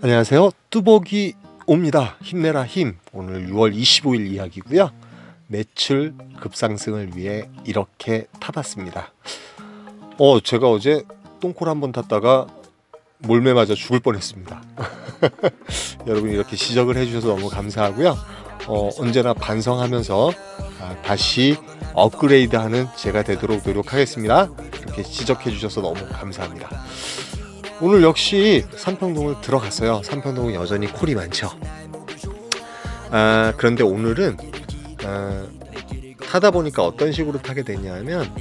안녕하세요. 뚜벅이 옵니다. 힘내라 힘. 오늘 6월 25일 이야기고요. 매출 급상승을 위해 이렇게 타봤습니다. 제가 어제 똥콜 한번 탔다가 몰매 맞아 죽을 뻔했습니다. 여러분 이렇게 지적을 해주셔서 너무 감사하고요. 언제나 반성하면서 다시 업그레이드하는 제가 되도록 노력하겠습니다. 이렇게 지적해 주셔서 너무 감사합니다. 오늘 역시 삼평동을 들어갔어요. 삼평동은 여전히 콜이 많죠. 그런데 오늘은 타다 보니까 어떤 식으로 타게 됐냐면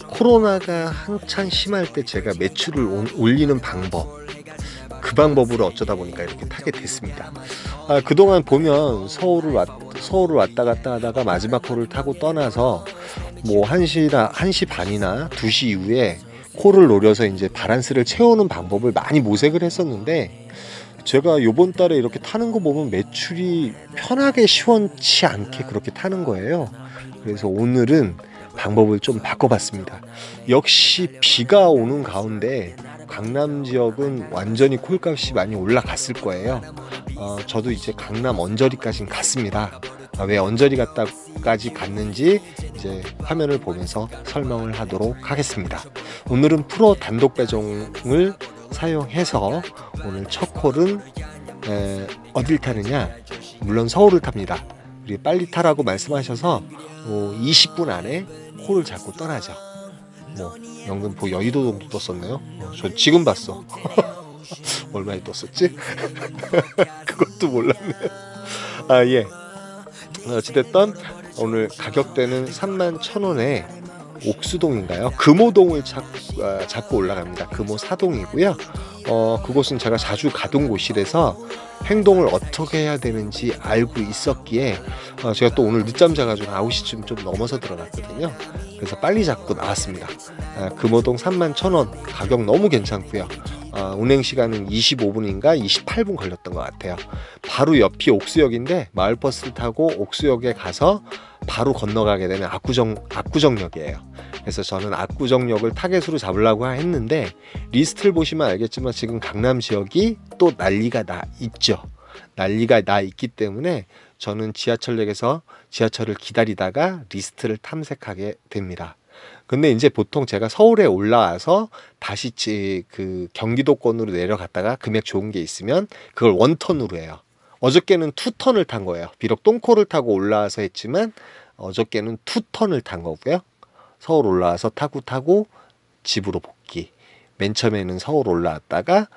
코로나가 한창 심할 때 제가 매출을 올리는 방법, 그 방법으로 어쩌다 보니까 이렇게 타게 됐습니다. 그동안 보면 서울을 왔다 갔다 하다가 마지막 콜을 타고 떠나서 뭐 1시 반이나 2시 이후에 콜을 노려서 이제 바란스를 채우는 방법을 많이 모색을 했었는데, 제가 요번 달에 이렇게 타는 거 보면 매출이 편하게 시원치 않게 그렇게 타는 거예요. 그래서 오늘은 방법을 좀 바꿔봤습니다. 역시 비가 오는 가운데 강남 지역은 완전히 콜값이 많이 올라갔을 거예요. 저도 이제 강남 언저리까지는 갔습니다. 왜 언저리 갔다까지 갔는지 이제 화면을 보면서 설명을 하도록 하겠습니다. 오늘은 프로 단독 배송을 사용해서 오늘 첫 콜은 어딜 타느냐? 물론 서울을 탑니다. 그리고 빨리 타라고 말씀하셔서 20분 안에 콜을 잡고 떠나죠. 연금 여의도 정도 떴었네요. 저 지금 봤어. 얼마에 떴었지? 그것도 몰랐네요. 예. 어찌됐든 오늘 가격대는 31,000원에 옥수동인가요? 금호동을 잡고 올라갑니다. 금호 4동이고요. 그곳은 제가 자주 가던 곳이라서 행동을 어떻게 해야 되는지 알고 있었기에 제가 또 오늘 늦잠 자가지고 9시쯤 좀 넘어서 들어갔거든요. 그래서 빨리 잡고 나왔습니다. 금호동 31,000원 가격 너무 괜찮고요. 운행 시간은 25분인가 28분 걸렸던 것 같아요. 바로 옆이 옥수역인데 마을버스를 타고 옥수역에 가서 바로 건너가게 되면 압구정역이에요. 그래서 저는 압구정역을 타겟으로 잡으려고 했는데, 리스트를 보시면 알겠지만 지금 강남 지역이 또 난리가 나 있죠. 난리가 나 있기 때문에 저는 지하철역에서 지하철을 기다리다가 리스트를 탐색하게 됩니다. 근데 이제 보통 제가 서울에 올라와서 다시 그 경기도권으로 내려갔다가 금액 좋은 게 있으면 그걸 원턴으로 해요. 어저께는 투턴을 탄 거예요. 비록 똥콜을 타고 올라와서 했지만 어저께는 투턴을 탄 거고요. 서울 올라와서 타고 집으로 복귀. 맨 처음에는 서울 올라왔다가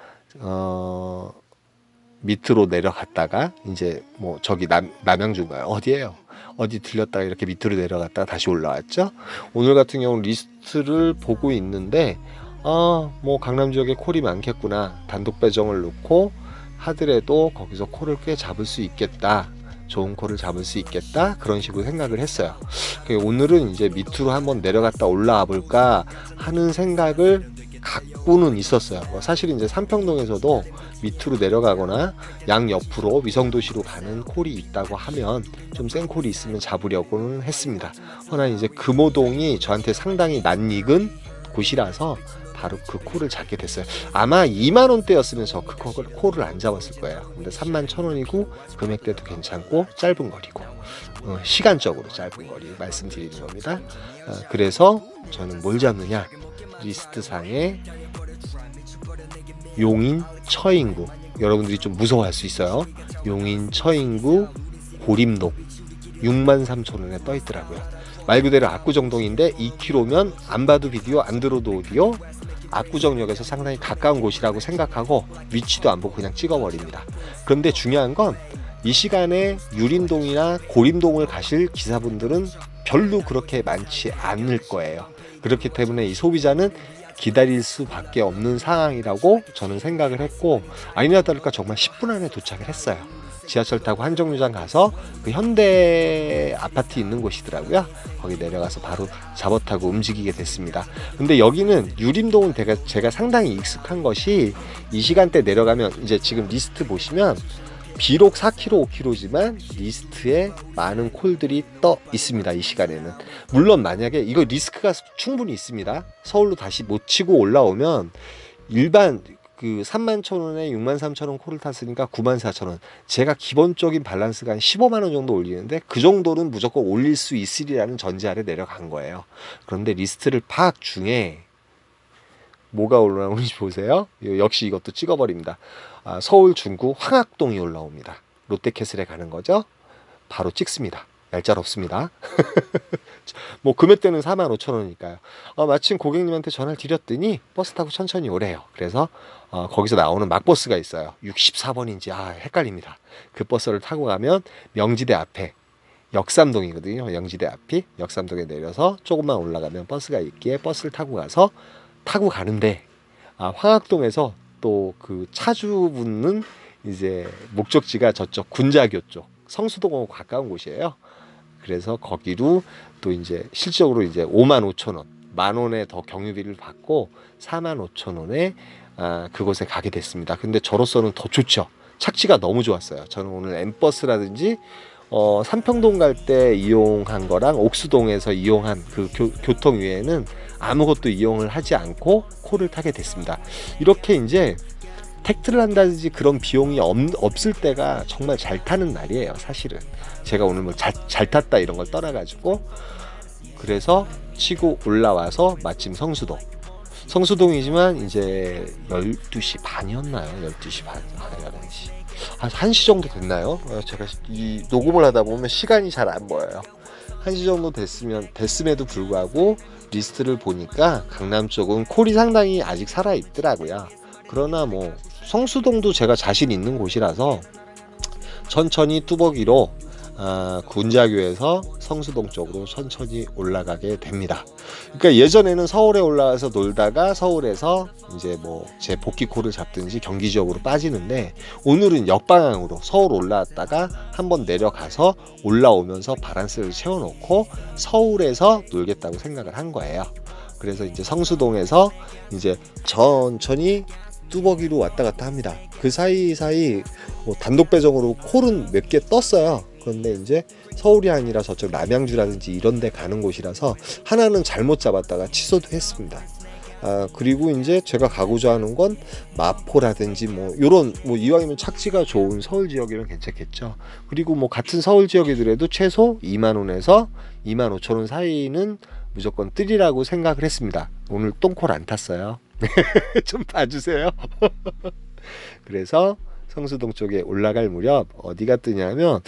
밑으로 내려갔다가 이제 저기 남양주인가요? 어디예요? 어디 들렸다가 이렇게 밑으로 내려갔다가 다시 올라왔죠. 오늘 같은 경우는 리스트를 보고 있는데 강남 지역에 콜이 많겠구나. 단독 배정을 놓고 하더라도 거기서 콜을 꽤 잡을 수 있겠다. 좋은 콜을 잡을 수 있겠다. 그런 식으로 생각을 했어요. 오늘은 이제 밑으로 한번 내려갔다 올라와 볼까 하는 생각을 갖고는 있었어요. 사실 이제 삼평동에서도 밑으로 내려가거나 양옆으로 위성도시로 가는 콜이 있다고 하면 좀 센 콜이 있으면 잡으려고는 했습니다. 허나 이제 금호동이 저한테 상당히 낯익은 곳이라서 바로 그 콜을 잡게 됐어요. 아마 2만원대였으면 저 그 콜을 안 잡았을 거예요. 근데 31,000원이고 금액대도 괜찮고 짧은 거리고 시간적으로 짧은 거리 말씀드리는 겁니다. 그래서 저는 뭘 잡느냐? 리스트상에 용인 처인구, 여러분들이 좀 무서워할 수 있어요. 용인 처인구 고림동 63,000원에 떠 있더라고요. 말 그대로 압구정동인데 2km면 안 봐도 비디오 안 들어도 오디오, 압구정역에서 상당히 가까운 곳이라고 생각하고 위치도 안 보고 그냥 찍어버립니다. 그런데 중요한 건 이 시간에 유림동이나 고림동을 가실 기사분들은 별로 그렇게 많지 않을 거예요. 그렇기 때문에 이 소비자는 기다릴 수밖에 없는 상황이라고 저는 생각을 했고, 아니나 다를까 정말 10분 안에 도착을 했어요. 지하철 타고 한정류장 가서 그 현대 아파트 있는 곳이더라고요. 거기 내려가서 바로 잡어 타고 움직이게 됐습니다. 근데 여기는 유림동은 제가 상당히 익숙한 것이, 이 시간대 내려가면 이제 지금 리스트 보시면 비록 4km, 5km지만 리스트에 많은 콜들이 떠 있습니다. 이 시간에는. 물론 만약에 이거 리스크가 충분히 있습니다. 서울로 다시 못 치고 올라오면 일반 그 31,000원에 63,000원 콜을 탔으니까 94,000원. 제가 기본적인 밸런스가 한 15만 원 정도 올리는데 그 정도는 무조건 올릴 수 있으리라는 전제 아래 내려간 거예요. 그런데 리스트를 파악 중에 뭐가 올라오는지 보세요. 역시 이것도 찍어버립니다. 서울 중구 황학동이 올라옵니다. 롯데캐슬에 가는 거죠. 바로 찍습니다. 얄짤 없습니다. 뭐 금액대는 45,000원이니까요. 마침 고객님한테 전화를 드렸더니 버스 타고 천천히 오래요. 그래서 거기서 나오는 막버스가 있어요. 64번인지 헷갈립니다. 그 버스를 타고 가면 명지대 앞에 역삼동이거든요. 명지대 앞이 역삼동에 내려서 조금만 올라가면 버스가 있기에 버스를 타고 가는데 황학동에서 또 그 차주분은 이제 목적지가 저쪽 군자교 쪽 성수동하고 가까운 곳이에요. 그래서 거기로 또 이제 실적으로 이제 55,000원, 10,000원에 더 경유비를 받고 45,000원에 그곳에 가게 됐습니다. 근데 저로서는 더 좋죠. 착지가 너무 좋았어요. 저는 오늘 M버스라든지 삼평동 갈 때 이용한 거랑 옥수동에서 이용한 그 교통 외에는 아무것도 이용을 하지 않고 콜을 타게 됐습니다. 이렇게 이제 택트를 한다든지 그런 비용이 없을 때가 정말 잘 타는 날이에요. 사실은 제가 오늘 뭐 잘 탔다 이런 걸 떠나가지고 그래서 치고 올라와서 마침 성수동이지만 이제 12시 반이었나요? 12시 반, 11시 한 1시 정도 됐나요? 제가 이 녹음을 하다 보면 시간이 잘 안 보여요. 1시 정도 됐음에도 불구하고 리스트를 보니까 강남 쪽은 콜이 상당히 아직 살아있더라고요. 그러나 뭐 성수동도 제가 자신 있는 곳이라서 천천히 뚜벅이로 군자교에서 성수동 쪽으로 천천히 올라가게 됩니다. 그러니까 예전에는 서울에 올라가서 놀다가 서울에서 이제 뭐 제 복귀콜을 잡든지 경기 지역으로 빠지는데 오늘은 역방향으로 서울 올라왔다가 한번 내려가서 올라오면서 바란스를 채워놓고 서울에서 놀겠다고 생각을 한 거예요. 그래서 이제 성수동에서 이제 천천히 뚜벅이로 왔다 갔다 합니다. 그 사이사이 뭐 단독 배정으로 콜은 몇 개 떴어요. 그런데 이제 서울이 아니라 저쪽 남양주라든지 이런 데 가는 곳이라서 하나는 잘못 잡았다가 취소도 했습니다. 그리고 이제 제가 가고자 하는 건 마포라든지 뭐 요런 뭐 이왕이면 착지가 좋은 서울 지역이면 괜찮겠죠. 그리고 뭐 같은 서울 지역이더라도 최소 2만원에서 25,000원 사이는 무조건 뜨리라고 생각을 했습니다. 오늘 똥콜 안 탔어요. 좀 봐주세요. 그래서 성수동 쪽에 올라갈 무렵 어디가 뜨냐면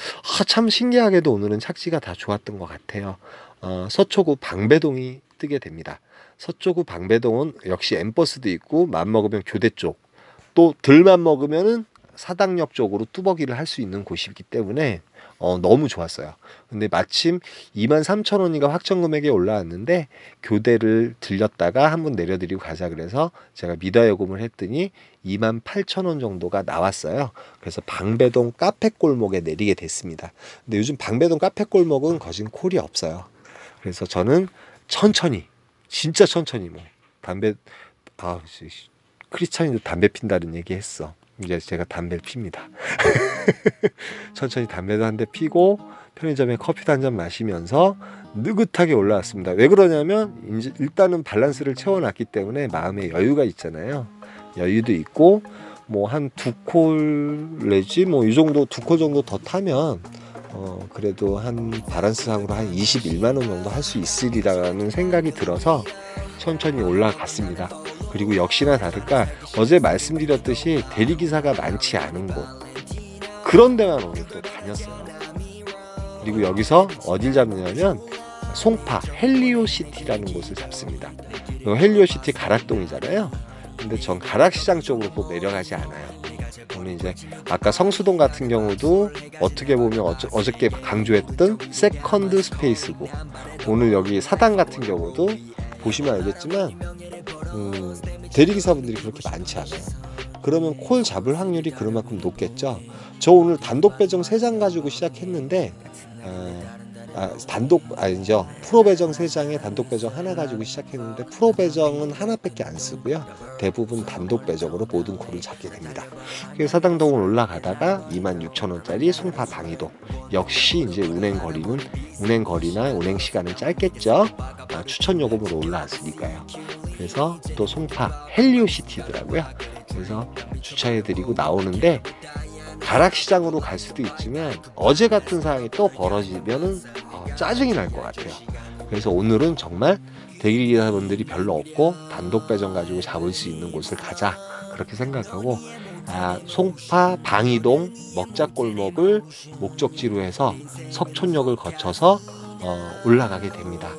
참 신기하게도 오늘은 착지가 다 좋았던 것 같아요. 서초구 방배동이 뜨게 됩니다. 서초구 방배동은 역시 M버스도 있고 맘먹으면 교대 쪽, 또 덜만 먹으면은 사당역 쪽으로 뚜벅이를 할 수 있는 곳이기 때문에 너무 좋았어요. 근데 마침 23,000원이가 확정 금액에 올라왔는데 교대를 들렸다가 한번 내려드리고 가자 그래서 제가 미다 요금을 했더니 28,000원 정도가 나왔어요. 그래서 방배동 카페 골목에 내리게 됐습니다. 근데 요즘 방배동 카페 골목은 거진 콜이 없어요. 그래서 저는 천천히, 진짜 천천히 크리스찬이도 담배 핀다는 얘기 했어. 이제 제가 담배를 핍니다. 천천히 담배도 한 대 피고 편의점에 커피도 한 잔 마시면서 느긋하게 올라왔습니다. 왜 그러냐면 이제 일단은 밸런스를 채워놨기 때문에 마음에 여유가 있잖아요. 여유도 있고 뭐 한 2콜 내지 뭐 이 정도 2콜 정도 더 타면 그래도 한 밸런스상으로 한 21만 원 정도 할 수 있으리라는 생각이 들어서 천천히 올라갔습니다. 그리고 역시나 다를까 어제 말씀드렸듯이 대리기사가 많지 않은 곳 그런 데만 오늘 또 다녔어요. 그리고 여기서 어딜 잡느냐면 송파 헬리오시티라는 곳을 잡습니다. 헬리오시티 가락동이잖아요. 근데 전 가락시장 쪽으로 또 내려가지 않아요. 오늘 이제 아까 성수동 같은 경우도 어떻게 보면 어저께 강조했던 세컨드 스페이스고 오늘 여기 사당 같은 경우도 보시면 알겠지만 대리기사분들이 그렇게 많지 않아요. 그러면 콜 잡을 확률이 그만큼 높겠죠. 저 오늘 단독 배정 3장 가지고 시작했는데 아니죠. 프로 배정 3장에 단독 배정 하나 가지고 시작했는데 프로 배정은 하나밖에 안 쓰고요. 대부분 단독 배정으로 모든 콜을 잡게 됩니다. 그래서 사당동을 올라가다가 26,000원짜리 송파 방이동 역시 이제 운행거리나 운행 시간은 짧겠죠. 추천 요금으로 올라왔으니까요. 그래서 또 송파 헬리오시티더라고요. 그래서 주차해드리고 나오는데 가락시장으로 갈 수도 있지만 어제 같은 상황이 또 벌어지면은 짜증이 날 것 같아요. 그래서 오늘은 정말 대기기사분들이 별로 없고 단독 배정 가지고 잡을 수 있는 곳을 가자 그렇게 생각하고 송파 방이동 먹자골목을 목적지로 해서 석촌역을 거쳐서 올라가게 됩니다.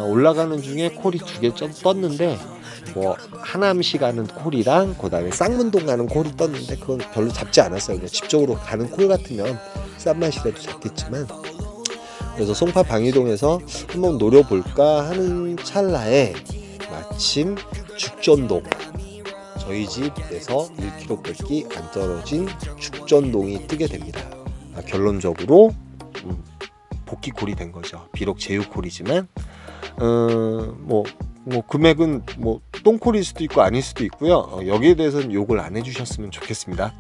올라가는 중에 콜이 2개 떴는데 뭐 하남시 가는 콜이랑 그다음에 쌍문동 가는 콜이 떴는데 그건 별로 잡지 않았어요. 그냥 집 쪽으로 가는 콜 같으면 싼 맛이라도 잡겠지만, 그래서 송파 방이동에서 한번 노려볼까 하는 찰나에 마침 죽전동, 저희 집에서 1km 안 떨어진 죽전동이 뜨게 됩니다. 결론적으로 복귀콜이 된 거죠. 비록 제휴콜이지만 뭐 금액은 뭐 똥콜일 수도 있고 아닐 수도 있고요. 여기에 대해서는 욕을 안 해주셨으면 좋겠습니다.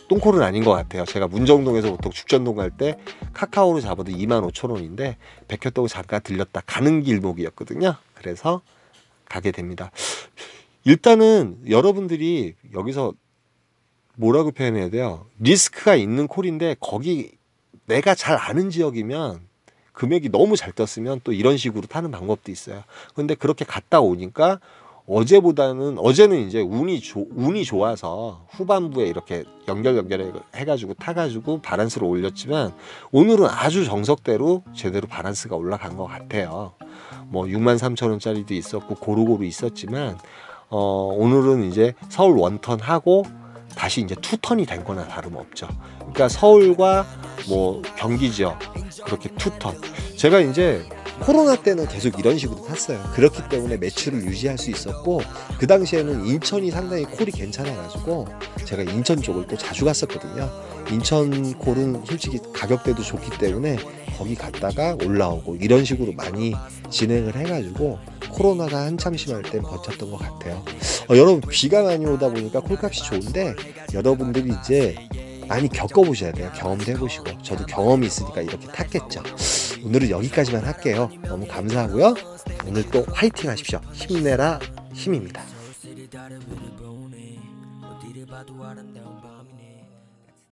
똥콜은 아닌 것 같아요. 제가 문정동에서 보통 죽전동 갈 때 카카오로 잡아도 25,000원인데 백현동을 잠깐 들렸다 가는 길목이었거든요. 그래서 가게 됩니다. 일단은 여러분들이 여기서 뭐라고 표현해야 돼요? 리스크가 있는 콜인데 거기 내가 잘 아는 지역이면 금액이 너무 잘 떴으면 또 이런 식으로 타는 방법도 있어요. 근데 그렇게 갔다 오니까 어제는 이제 운이 좋아서 후반부에 이렇게 해가지고 타가지고 바란스를 올렸지만 오늘은 아주 정석대로 제대로 바란스가 올라간 것 같아요. 뭐 63,000원짜리도 있었고 고루고루 있었지만 오늘은 이제 서울 원턴 하고 다시 이제 투턴이 된 거나 다름없죠. 그러니까 서울과 뭐 경기 지역 그렇게 투턴. 제가 이제 코로나 때는 계속 이런 식으로 탔어요. 그렇기 때문에 매출을 유지할 수 있었고, 그 당시에는 인천이 상당히 콜이 괜찮아가지고 제가 인천 쪽을 또 자주 갔었거든요. 인천 콜은 솔직히 가격대도 좋기 때문에 거기 갔다가 올라오고 이런 식으로 많이 진행을 해가지고 코로나가 한참 심할 땐 버텼던 것 같아요. 여러분, 비가 많이 오다 보니까 콜값이 좋은데 여러분들이 이제 많이 겪어보셔야 돼요. 경험도 해보시고. 저도 경험이 있으니까 이렇게 탔겠죠. 오늘은 여기까지만 할게요. 너무 감사하고요. 오늘 또 화이팅 하십시오. 힘내라 힘입니다.